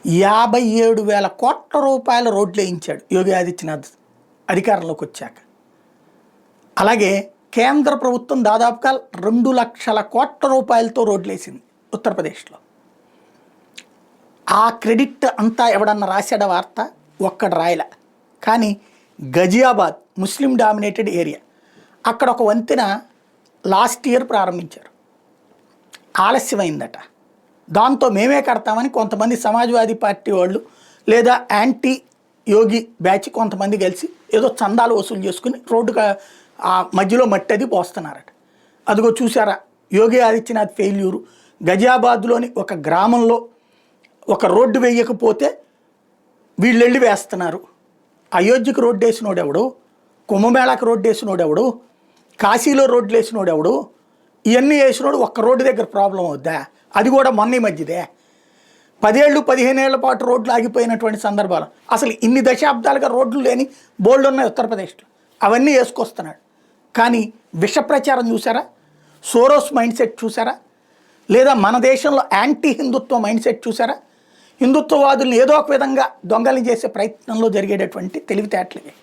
57,000 కోట్ల రూపాయల రోడ్లు వేయించాడు యోగి ఆదిత్యనాథ్ అధికారంలోకి వచ్చాక. అలాగే కేంద్ర ప్రభుత్వం దాదాపుగా 2 లక్షల కోట్ల రూపాయలతో రోడ్లు వేసింది ఉత్తరప్రదేశ్లో. ఆ క్రెడిట్ అంతా ఎవడన్నా రాశాడ వార్త? ఒక్కడు రాయల. కానీ గజియాబాద్ ముస్లిం డామినేటెడ్ ఏరియా, అక్కడ ఒక వంతెన లాస్ట్ ఇయర్ ప్రారంభించారు, ఆలస్యమైందట. దాంతో మేమే కడతామని కొంతమంది సమాజ్వాదీ పార్టీ వాళ్ళు లేదా యాంటీ యోగి బ్యాచ్ కొంతమంది కలిసి ఏదో చందాలు వసూలు చేసుకుని రోడ్డు ఆ మధ్యలో మట్టి అది పోస్తున్నారట. అదిగో చూసారా యోగి ఆదిత్యనాథ్ ఫెయిల్యూరు. గజియాబాద్లోని ఒక గ్రామంలో ఒక రోడ్డు వేయకపోతే వీళ్ళు వెళ్ళి వేస్తున్నారు. అయోధ్యకు రోడ్డు వేసినోడెవడు, కుంభమేళాకు రోడ్డు వేసినోడెవడు, కాశీలో రోడ్లు వేసినోడెవడు, ఇవన్నీ వేసినోడు ఒక్క రోడ్డు దగ్గర ప్రాబ్లం అవుద్దా? అది కూడా మొన్న మధ్యదే. 10 ఏళ్ళు 15 ఏళ్ల పాటు రోడ్లు ఆగిపోయినటువంటి సందర్భాలు. అసలు ఇన్ని దశాబ్దాలుగా రోడ్లు లేని బోల్డ్ ఉన్నాయి ఉత్తరప్రదేశ్లో, అవన్నీ వేసుకొస్తున్నాడు. కానీ విష ప్రచారం చూసారా? సోరోస్ మైండ్ సెట్ చూసారా? లేదా మన దేశంలో యాంటీ హిందుత్వ మైండ్ సెట్ చూసారా? హిందుత్వవాదుల్ని ఏదో ఒక విధంగా దొంగలు చేసే ప్రయత్నంలో జరిగేటటువంటి తెలివితేటలే.